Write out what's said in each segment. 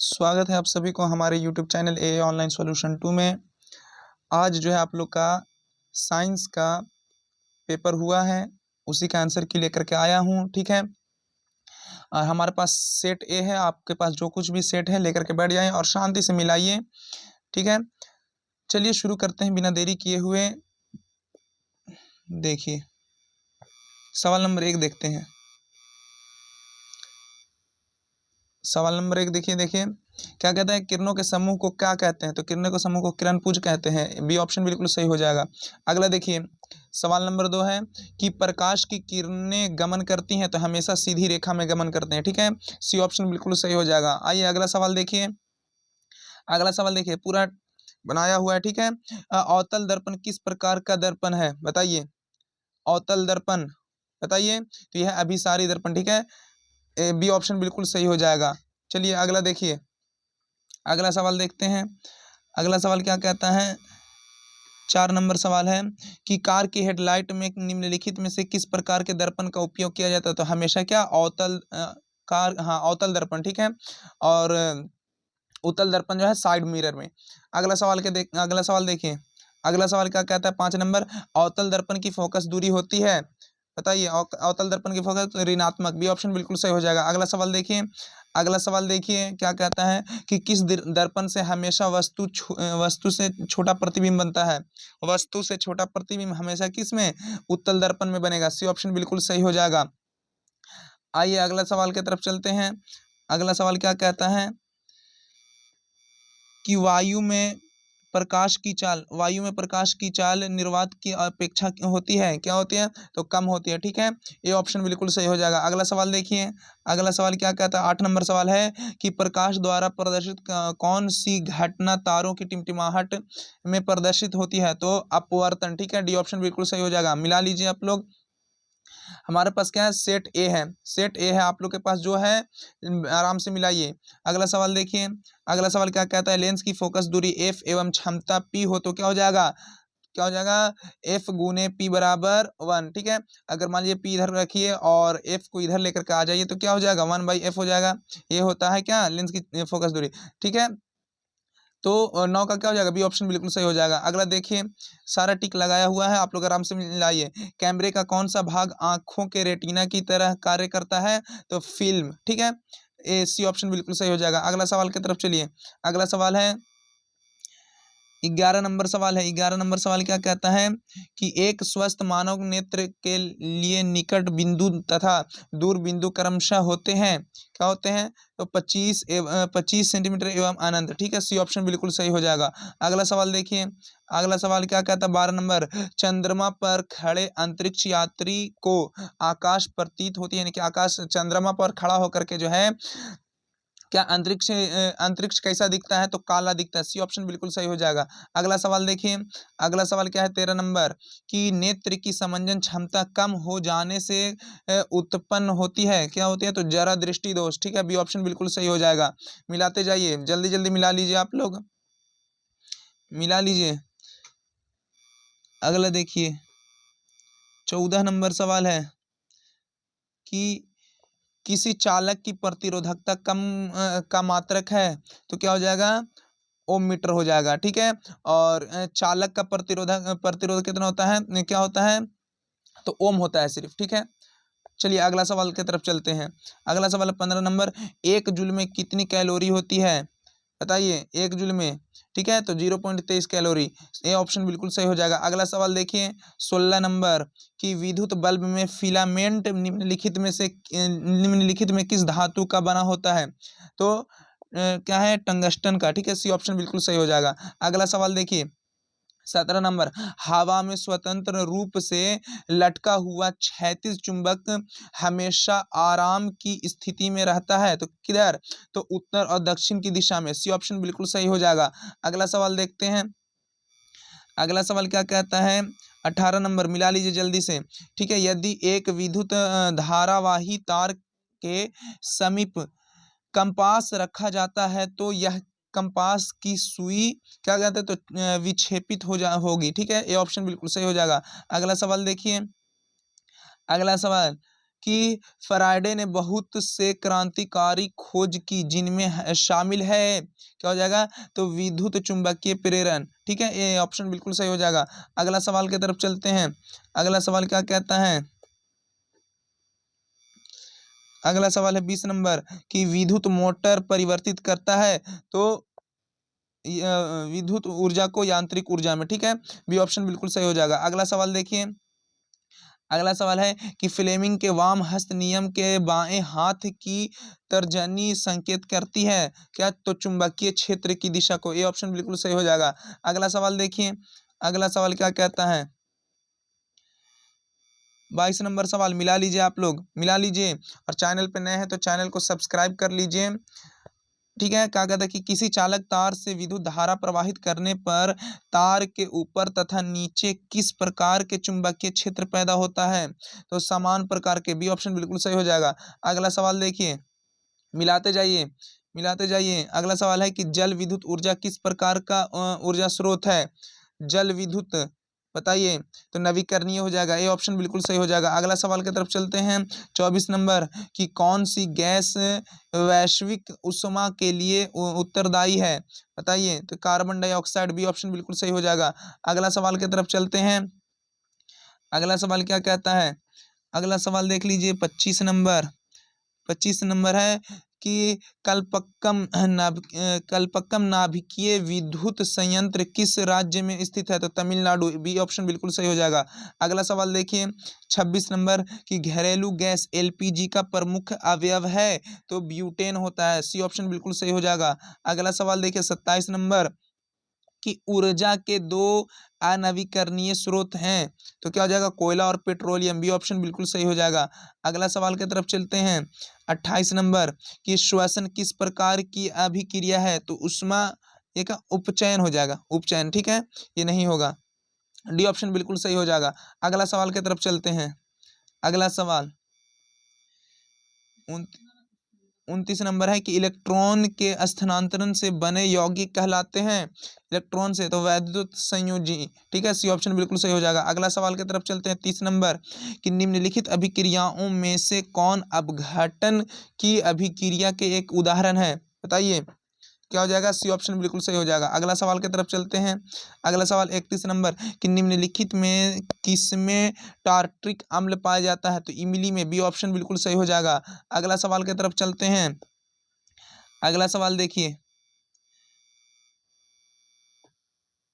स्वागत है आप सभी को हमारे YouTube चैनल ए ऑनलाइन सॉल्यूशन 2 में। आज जो है आप लोग का साइंस का पेपर हुआ है, उसी का आंसर की लेकर के आया हूँ, ठीक है। हमारे पास सेट ए है, आपके पास जो कुछ भी सेट है लेकर के बैठ जाएं और शांति से मिलाइए, ठीक है। चलिए शुरू करते हैं बिना देरी किए हुए। देखिए सवाल नंबर 1 देखते हैं। सवाल नंबर 1 देखिए क्या कहता है, किरणों के समूह को क्या कहते हैं? तो किरणों के समूह को किरणपुंज कहते हैं। बी ऑप्शन बिल्कुल सही हो जाएगा। अगला देखिए सवाल नंबर 2 है कि प्रकाश की किरणें गमन करती हैं तो हमेशा सीधी रेखा में गमन करते हैं, ठीक है। सी ऑप्शन बिल्कुल सही हो जाएगा। आइए अगला सवाल देखिए। अगला सवाल देखिए पूरा बनाया हुआ है, ठीक है। अवतल दर्पण किस प्रकार का दर्पण है बताइए? अवतल दर्पण बताइए। तो यह अभिसारी दर्पण, ठीक है। बी ऑप्शन बिल्कुल सही हो जाएगा। चलिए अगला देखिए, अगला सवाल देखते हैं। अगला सवाल क्या कहता है, 4 नंबर सवाल है कि कार की हेडलाइट में निम्नलिखित में से किस प्रकार के दर्पण का उपयोग किया जाता है? तो हमेशा क्या अवतल दर्पण, ठीक है। और उत्तल दर्पण जो है साइड मिरर में। अगला सवाल देखिए। अगला सवाल क्या कहता है, 5 नंबर, अवतल दर्पण की फोकस दूरी होती है बताइए? अवतल दर्पण की फोकस ऋणात्मक। बी ऑप्शन बिल्कुल सही हो जाएगा। अगला सवाल देखिए। अगला सवाल देखिए क्या कहता है कि किस दर्पण से हमेशा वस्तु से छोटा प्रतिबिंब बनता है? वस्तु से छोटा प्रतिबिंब हमेशा किस में? उत्तल दर्पण में बनेगा। सी ऑप्शन बिल्कुल सही हो जाएगा। आइए अगला सवाल की तरफ चलते हैं। अगला सवाल क्या कहता है कि वायु में प्रकाश की चाल निर्वात की अपेक्षा होती है, क्या होती है? तो कम होती है, ठीक है। ये ऑप्शन बिल्कुल सही हो जाएगा। अगला सवाल देखिए। अगला सवाल क्या कहता है, 8 नंबर सवाल है कि प्रकाश द्वारा प्रदर्शित कौन सी घटना तारों की टिमटिमाहट में प्रदर्शित होती है? तो अपवर्तन, ठीक है। डी ऑप्शन बिल्कुल सही हो जाएगा। मिला लीजिए आप लोग। हमारे पास क्या है, सेट ए है। सेट ए है आप लोग के पास जो है, आराम से मिलाइए। अगला सवाल देखिए। अगला सवाल क्या कहता है, लेंस की फोकस दूरी एफ एवं क्षमता पी हो तो क्या हो जाएगा? क्या हो जाएगा? एफ गुने पी बराबर 1, ठीक है। अगर मान लीजिए पी इधर रखिए और एफ को इधर लेकर के आ जाइए तो क्या हो जाएगा? 1/f हो जाएगा। ये होता है क्या, लेंस की फोकस दूरी, ठीक है। तो 9 का क्या हो जाएगा? बी ऑप्शन बिल्कुल सही हो जाएगा। अगला देखिए, सारा टिक लगाया हुआ है, आप लोग आराम से मिलाइए। कैमरे का कौन सा भाग आंखों के रेटिना की तरह कार्य करता है? तो फिल्म, ठीक है। ए सी ऑप्शन बिल्कुल सही हो जाएगा। अगला सवाल की तरफ चलिए। अगला सवाल है 11 नंबर सवाल है। 11 नंबर सवाल क्या कहता है कि एक स्वस्थ मानव नेत्र के लिए निकट बिंदु तथा दूर बिंदु क्रमशः होते हैं, क्या होते हैं? तो 25 सेंटीमीटर एवं अनंत, ठीक है। सी ऑप्शन बिल्कुल सही हो जाएगा। अगला सवाल देखिए। अगला सवाल क्या कहता है, 12 नंबर, चंद्रमा पर खड़े अंतरिक्ष यात्री को आकाश प्रतीत होती है, यानी कि आकाश चंद्रमा पर खड़ा होकर के जो है क्या अंतरिक्ष कैसा दिखता है? तो काला दिखता है। सी ऑप्शन बिल्कुल सही हो जाएगा। अगला सवाल देखिए। अगला सवाल क्या है, 13 नंबर, कि नेत्र की समंजन क्षमता कम हो जाने से उत्पन्न होती है, क्या होती है? तो जरा दृष्टि दोष, ठीक है। बी ऑप्शन बिल्कुल सही हो जाएगा। मिलाते जाइए, जल्दी जल्दी मिला लीजिए आप लोग, मिला लीजिए। अगला देखिए 14 नंबर सवाल है कि किसी चालक की प्रतिरोधकता का मात्रक है, तो क्या हो जाएगा? ओम मीटर हो जाएगा, ठीक है। और चालक का प्रतिरोध कितना होता है, क्या होता है? तो ओम होता है सिर्फ, ठीक है। चलिए अगला सवाल की तरफ चलते हैं। अगला सवाल 15 नंबर, एक जूल में कितनी कैलोरी होती है बताइए? एक जूल में, ठीक है, तो 0.23 कैलोरी। ये ऑप्शन बिल्कुल सही हो जाएगा। अगला सवाल देखिए 16 नंबर, कि विद्युत बल्ब में फिलामेंट निम्नलिखित में किस धातु का बना होता है? तो क्या है? टंगस्टन का, ठीक है। सी ऑप्शन बिल्कुल सही हो जाएगा। अगला सवाल देखिए 17 नंबर, हवा में स्वतंत्र रूप से लटका हुआ क्षैतिज चुंबक हमेशा आराम की स्थिति में रहता है, तो किधर? तो उत्तर और दक्षिण की दिशा में। सी ऑप्शन बिल्कुल सही हो जाएगा। अगला सवाल देखते हैं। अगला सवाल क्या कहता है, 18 नंबर, मिला लीजिए जल्दी से, ठीक है। यदि एक विद्युत धारावाही तार के समीप कंपास रखा जाता है तो यह कंपास की सुई क्या कहते हैं? तो विक्षेपित होगी, ठीक है। ये ऑप्शन बिल्कुल सही हो जाएगा। अगला सवाल देखिए। अगला सवाल कि फराडे ने बहुत से क्रांतिकारी खोज की जिनमें शामिल है, क्या हो जाएगा, तो विद्युत चुंबकीय प्रेरण। ठीक है, ये ऑप्शन बिल्कुल सही हो जाएगा। अगला सवाल की तरफ चलते हैं। अगला सवाल क्या कहता है, अगला सवाल है 20 नंबर कि विद्युत मोटर परिवर्तित करता है तो विद्युत ऊर्जा को यांत्रिक ऊर्जा में। ठीक है, बी ऑप्शन बिल्कुल सही हो जाएगा। अगला सवाल देखिए, अगला सवाल है कि फ्लेमिंग के वाम हस्त नियम के बाएं हाथ की तर्जनी संकेत करती है, क्या, तो चुंबकीय क्षेत्र की दिशा को। ये ऑप्शन बिल्कुल सही हो जाएगा। अगला सवाल देखिए, अगला सवाल क्या कहता है, 22 नंबर सवाल मिला लीजिए, आप लोग मिला लीजिए, और चैनल पे नए हैं तो चैनल को सब्सक्राइब कर लीजिए। ठीक है, क्या कहता है कि किसी चालक तार से विद्युत धारा प्रवाहित करने पर तार के ऊपर तथा नीचे किस प्रकार के चुंबकीय क्षेत्र पैदा होता है, तो समान प्रकार के। बी ऑप्शन बिल्कुल सही हो जाएगा। अगला सवाल देखिए, मिलाते जाइए, मिलाते जाइए। अगला सवाल है कि जल विद्युत ऊर्जा किस प्रकार का ऊर्जा स्रोत है, जल विद्युत, बताइए, तो नवीकरणीय हो जाएगा। ये ऑप्शन बिल्कुल सही हो जाएगा। अगला सवाल की तरफ चलते हैं, 24 नंबर कि कौन सी गैस वैश्विक उष्मा के लिए उत्तरदायी है, बताइए, तो कार्बन डाइऑक्साइड। बी ऑप्शन बिल्कुल सही हो जाएगा। अगला सवाल की तरफ चलते हैं। अगला सवाल क्या कहता है, अगला सवाल देख लीजिए, 25 नंबर है कि कल्पक्कम नाभिकीय विद्युत संयंत्र किस राज्य में स्थित है, तो तमिलनाडु। बी ऑप्शन बिल्कुल सही हो जाएगा। अगला सवाल देखिए, 26 नंबर कि घरेलू गैस एलपीजी का प्रमुख अवयव है, तो ब्यूटेन होता है। सी ऑप्शन बिल्कुल सही हो जाएगा। अगला सवाल देखिए, 27 नंबर कि ऊर्जा के दो अनवीकरणीय स्रोत हैं, तो क्या हो जाएगा, कोयला और पेट्रोलियम। बी ऑप्शन बिल्कुल सही हो जाएगा। अगला सवाल की तरफ चलते हैं, 28 नंबर कि श्वसन किस प्रकार की अभिक्रिया है, तो उष्मा एक उपचयन हो जाएगा, उपचयन। ठीक है, ये नहीं होगा। डी ऑप्शन बिल्कुल सही हो जाएगा। अगला सवाल की तरफ चलते हैं। अगला सवाल 29 नंबर है कि इलेक्ट्रॉन के स्थानांतरण से बने यौगिक कहलाते हैं, इलेक्ट्रॉन से, तो वैद्युत संयोजी। ठीक है, सी ऑप्शन बिल्कुल सही हो जाएगा। अगला सवाल की तरफ चलते हैं, 30 नंबर कि निम्नलिखित अभिक्रियाओं में से कौन अपघटन की अभिक्रिया के एक उदाहरण है, बताइए, क्या हो जाएगा, सी ऑप्शन बिल्कुल सही हो जाएगा। अगला सवाल की तरफ चलते हैं। अगला सवाल 31 नंबर कि निम्नलिखित में किसमें टार्ट्रिक अम्ल पाया जाता है, तो इमली में। बी ऑप्शन बिल्कुल सही हो जाएगा। अगला सवाल की तरफ चलते हैं। अगला सवाल देखिए,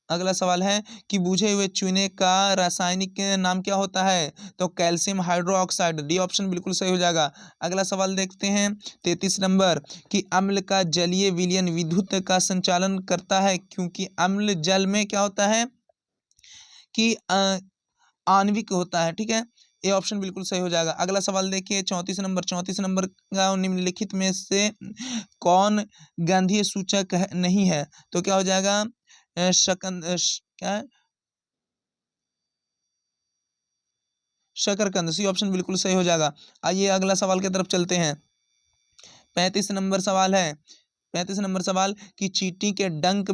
अगला सवाल है कि बुझे हुए चूने का रासायनिक नाम क्या होता है, तो कैल्शियम हाइड्रोक्साइड। डी ऑप्शन बिल्कुल सही हो जाएगा। अगला सवाल देखते हैं, 33 नंबर कि अम्ल का जलीय विलयन विद्युत का संचालन करता है, क्योंकि अम्ल जल में क्या होता है कि आणविक होता है। ठीक है, ये ऑप्शन बिल्कुल सही हो जाएगा। अगला सवाल देखिए, 34 नंबर का निम्नलिखित में से कौन गंधीय सूचक नहीं है, तो क्या हो जाएगा, शकन क्या है, शकरकंद। सी ऑप्शन बिल्कुल सही हो जाएगा। आइए अगला सवाल की तरफ चलते हैं। 35 नंबर सवाल है, 35 नंबर सवाल कि चींटी के डंक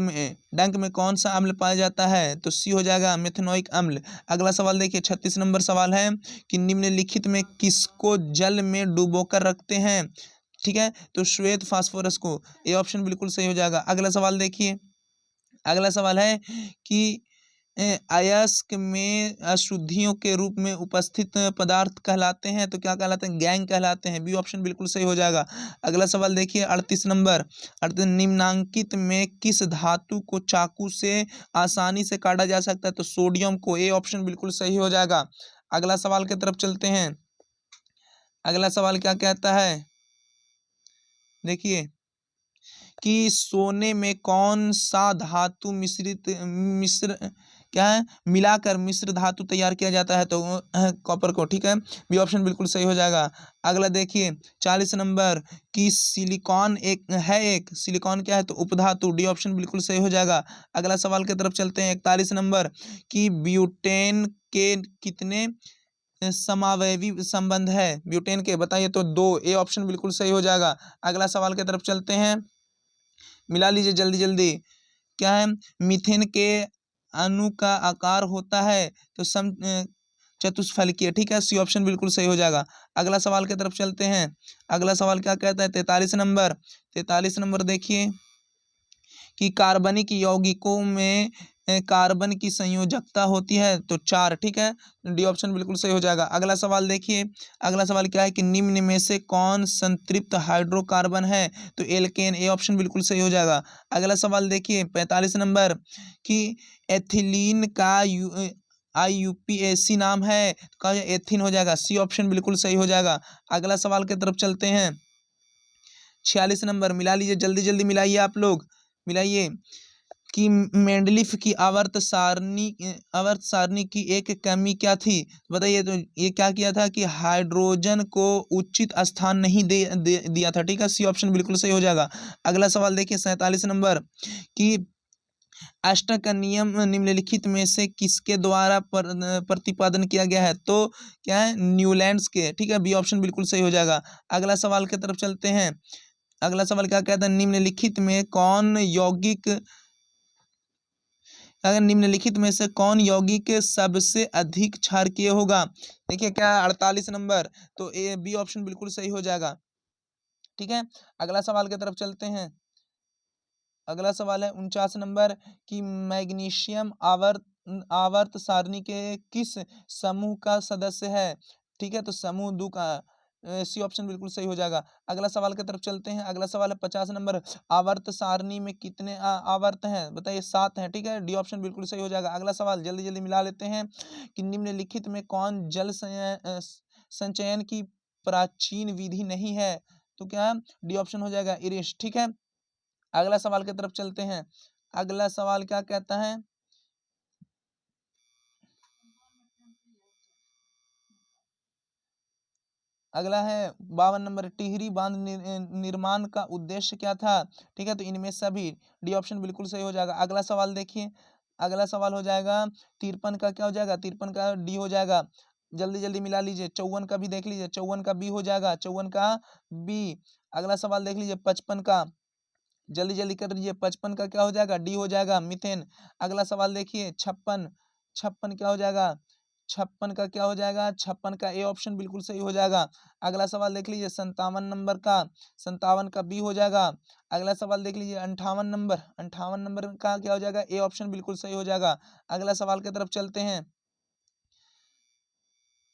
में कौन सा अम्ल पाया जाता है, तो सी हो जाएगा, मेथनोइक अम्ल। अगला सवाल देखिए, 36 नंबर सवाल है कि निम्नलिखित में किसको जल में डुबोकर रखते हैं, ठीक है, तो श्वेत फास्फोरस को। ये ऑप्शन बिल्कुल सही हो जाएगा। अगला सवाल देखिए, अगला सवाल है कि अयस्क में अशुद्धियों के रूप में उपस्थित पदार्थ कहलाते हैं, तो क्या कहलाते हैं, गैंग कहलाते हैं। बी ऑप्शन बिल्कुल सही हो जाएगा। अगला सवाल देखिए, 38 नंबर, निम्नांकित में किस धातु को चाकू से आसानी से काटा जा सकता है, तो सोडियम को। ए ऑप्शन बिल्कुल सही हो जाएगा। अगला सवाल की तरफ चलते हैं। अगला सवाल क्या कहता है, देखिए कि सोने में कौन सा धातु मिश्र क्या है, मिलाकर मिश्र धातु तैयार किया जाता है, तो कॉपर को। ठीक है, बी ऑप्शन बिल्कुल सही हो जाएगा। अगला देखिए, 40 नंबर कि सिलिकॉन एक सिलिकॉन क्या है, तो उपधातु। डी ऑप्शन बिल्कुल सही हो जाएगा। अगला सवाल की तरफ चलते हैं, 41 नंबर कि ब्यूटेन के कितने समावयवी संबंध है, ब्यूटेन के, बताइए, तो दो। ए ऑप्शन बिल्कुल सही हो जाएगा। अगला सवाल की तरफ चलते हैं, मिला लीजिए जल्दी जल्दी। क्या है, मीथेन के अणु का आकार होता है, तो चतुष्फलकीय, ठीक है, सी ऑप्शन बिल्कुल सही हो जाएगा। अगला सवाल की तरफ चलते हैं। अगला सवाल क्या कहता है, 43 नंबर। 43 नंबर देखिए कि कार्बनिक यौगिकों में कार्बन की संयोजकता होती है तो 4, ठीक है, डी ऑप्शन बिल्कुल सही हो जाएगा। अगला सवाल देखिए, अगला सवाल क्या है कि निम्न में से कौन संतृप्त हाइड्रोकार्बन है, तो एल्केन, ए ऑप्शन बिल्कुल सही हो जाएगा। अगला सवाल देखिए 45 नंबर कि एथिलीन का IUPAC नाम है, तो एथिन हो जाएगा, सी ऑप्शन बिल्कुल सही हो जाएगा। अगला सवाल की तरफ चलते हैं। 46 नंबर, मिला लीजिए, जल्दी जल्दी मिलाइए आप लोग, मिलाइए कि मेंडलीफ की आवर्त सारणी की एक कमी क्या थी, बताइए। तो ये क्या किया था कि हाइड्रोजन को उचित स्थान नहीं दिया था, ठीक है, सी ऑप्शन बिल्कुल सही हो जाएगा। अगला सवाल देखिए 47 नंबर कि अष्टक का नियम निम्नलिखित में से किसके द्वारा प्रतिपादन किया गया है, तो क्या है, न्यूलैंड्स के, ठीक है, बी ऑप्शन बिल्कुल सही हो जाएगा। अगला सवाल की तरफ चलते हैं। अगला सवाल क्या कहता है, निम्नलिखित में कौन यौगिक, अगर निम्नलिखित में से कौन यौगिक सबसे अधिक क्षारकीय होगा, देखिए क्या है 48 नंबर, तो ए बी ऑप्शन बिल्कुल सही हो जाएगा, ठीक है। अगला सवाल की तरफ चलते हैं। अगला सवाल है 49 नंबर कि मैग्नीशियम आवर्त आवर्त सारणी के किस समूह का सदस्य है, ठीक है, तो समूह दो का, सी ऑप्शन बिल्कुल सही हो जाएगा। अगला सवाल की तरफ चलते हैं। अगला सवाल है 50 नंबर, आवर्त सारणी में कितने आवर्त हैं, बताइए, 7 हैं, ठीक है, डी ऑप्शन बिल्कुल सही हो जाएगा। अगला सवाल जल्दी जल्दी मिला लेते हैं कि निम्नलिखित में कौन जल संचयन की प्राचीन विधि नहीं है, तो क्या डी ऑप्शन हो जाएगा, इरिश, ठीक है। अगला सवाल की तरफ चलते हैं। अगला सवाल क्या कहता है, अगला है 52 नंबर, टिहरी बांध निर्माण का उद्देश्य क्या था, ठीक है, तो इनमें सभी, डी ऑप्शन बिल्कुल सही हो जाएगा। अगला सवाल देखिए, अगला सवाल हो जाएगा 53 का, क्या हो जाएगा, 53 का डी हो जाएगा। जल्दी जल्दी मिला लीजिए। 54 का भी देख लीजिए, 54 का बी हो जाएगा, 54 का बी। अगला सवाल देख लीजिए 55 का, जल्दी जल्दी कर लीजिए, 55 का क्या हो जाएगा, डी हो जाएगा, मीथेन। अगला सवाल देखिए 56, 56 क्या हो जाएगा, 56 का क्या हो जाएगा, 56 का ए ऑप्शन बिल्कुल सही हो जाएगा। अगला सवाल देख लीजिए 57 नंबर का, 57 का बी हो जाएगा। अगला सवाल देख लीजिए 58 नंबर, 58 नंबर का क्या हो जाएगा, ए ऑप्शन बिल्कुल सही हो जाएगा। अगला सवाल की तरफ चलते हैं।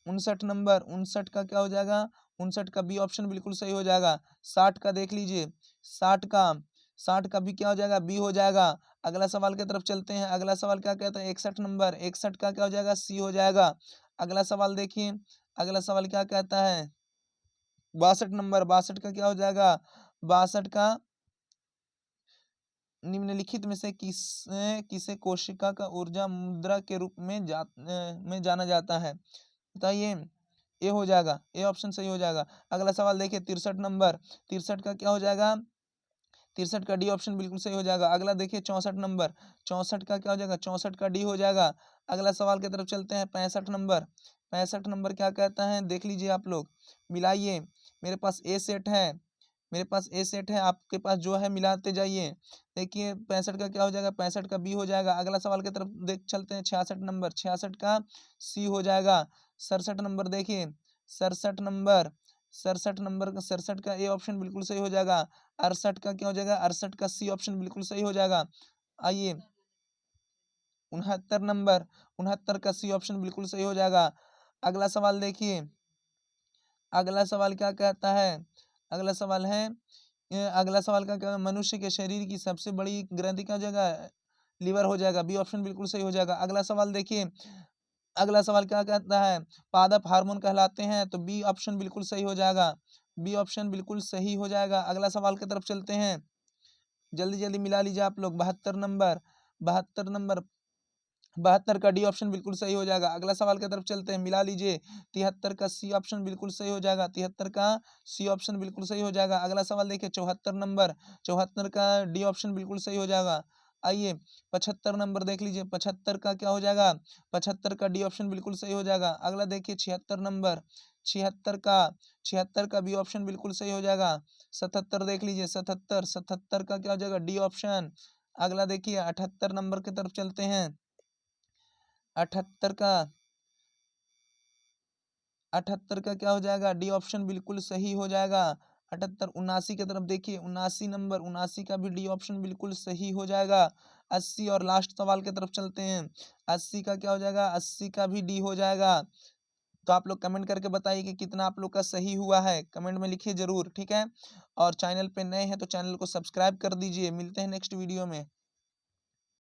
59 नंबर, 59 का क्या हो जाएगा, 59 का बी ऑप्शन बिल्कुल सही हो जाएगा। 60 का देख लीजिए, 60 का, 60 का भी क्या हो जाएगा, बी हो जाएगा। अगला सवाल की तरफ चलते हैं। अगला सवाल क्या कहता है, 61 नंबर, 61 का क्या हो जाएगा, सी हो जाएगा। अगला सवाल देखिए, अगला सवाल क्या कहता है, 62 नंबर, 62 का क्या हो जाएगा, 62 का निम्नलिखित में से किसे कोशिका का ऊर्जा मुद्रा के रूप में जाना जाता है, बताइए। ए हो जाएगा, ए ऑप्शन सही हो जाएगा। अगला सवाल देखिए 63 नंबर, 63 का क्या हो जाएगा, 63 का डी ऑप्शन बिल्कुल सही हो जाएगा। अगला देखिए 64 नंबर, 64 का क्या हो जाएगा, 64 का डी हो जाएगा। अगला सवाल की तरफ चलते हैं। 65 नंबर, 65 नंबर क्या कहता है, देख लीजिए आप लोग, मिलाइए। मेरे पास ए सेट है, मेरे पास ए सेट है, आपके पास जो है मिलाते जाइए। देखिए 65 का क्या हो जाएगा, 65 का बी हो जाएगा। अगला सवाल की तरफ देख चलते हैं। 66 नंबर, 66 का सी हो जाएगा। 67 नंबर देखिए, 67 नंबर, 67 नंबर का, 67 का ए ऑप्शन बिल्कुल सही हो जाएगा। 68 का क्या हो जाएगा, 68 का सी ऑप्शन बिल्कुल सही हो जाएगा। आइए 69 नंबर, 69 का सी ऑप्शन बिल्कुल सही हो जाएगा। अगला सवाल देखिए, अगला सवाल क्या कहता है, अगला सवाल है, अगला सवाल का क्या, मनुष्य के शरीर की सबसे बड़ी ग्रंथि क्या हो जाएगा, लीवर हो जाएगा, बी ऑप्शन बिल्कुल सही हो जाएगा। अगला सवाल देखिए, अगला सवाल क्या कहता है, पादप हार्मोन कहलाते हैं, तो बी ऑप्शन बिल्कुल सही हो जाएगा, बी ऑप्शन बिल्कुल सही हो जाएगा। अगला सवाल की तरफ चलते हैं। जल्दी जल्दी मिला लीजिए आप लोग। 72 नंबर, 72 नंबर, 72 का डी ऑप्शन बिल्कुल सही हो जाएगा। अगला सवाल की तरफ चलते हैं, मिला लीजिए। 73 का सी ऑप्शन बिल्कुल सही हो जाएगा, 73 का सी ऑप्शन बिल्कुल सही हो जाएगा। अगला सवाल देखिए 74 नंबर, 74 का डी ऑप्शन बिल्कुल सही हो जाएगा। आइए 75 नंबर देख लीजिए, 75 का क्या हो जाएगा, 75 का डी ऑप्शन बिल्कुल सही हो जाएगा। अगला देखिए 76 नंबर, 76 का, 76 का बी ऑप्शन बिल्कुल सही हो जाएगा। 77 देख लीजिए, 77, 77 का क्या हो जाएगा, डी ऑप्शन। अगला देखिए 78 नंबर की तरफ चलते हैं। 78 का, 78 का क्या हो जाएगा, डी ऑप्शन बिल्कुल सही हो जाएगा। 78 79 की तरफ देखिए, 79 नंबर, 79 का भी डी ऑप्शन बिल्कुल सही हो जाएगा। 80 और लास्ट सवाल की तरफ चलते हैं। 80 का क्या हो जाएगा, 80 का भी डी हो जाएगा। तो आप लोग कमेंट करके बताइए कि कितना आप लोग का सही हुआ है, कमेंट में लिखिए जरूर, ठीक है। और चैनल पे नए हैं तो चैनल को सब्सक्राइब कर दीजिए। मिलते हैं नेक्स्ट वीडियो में।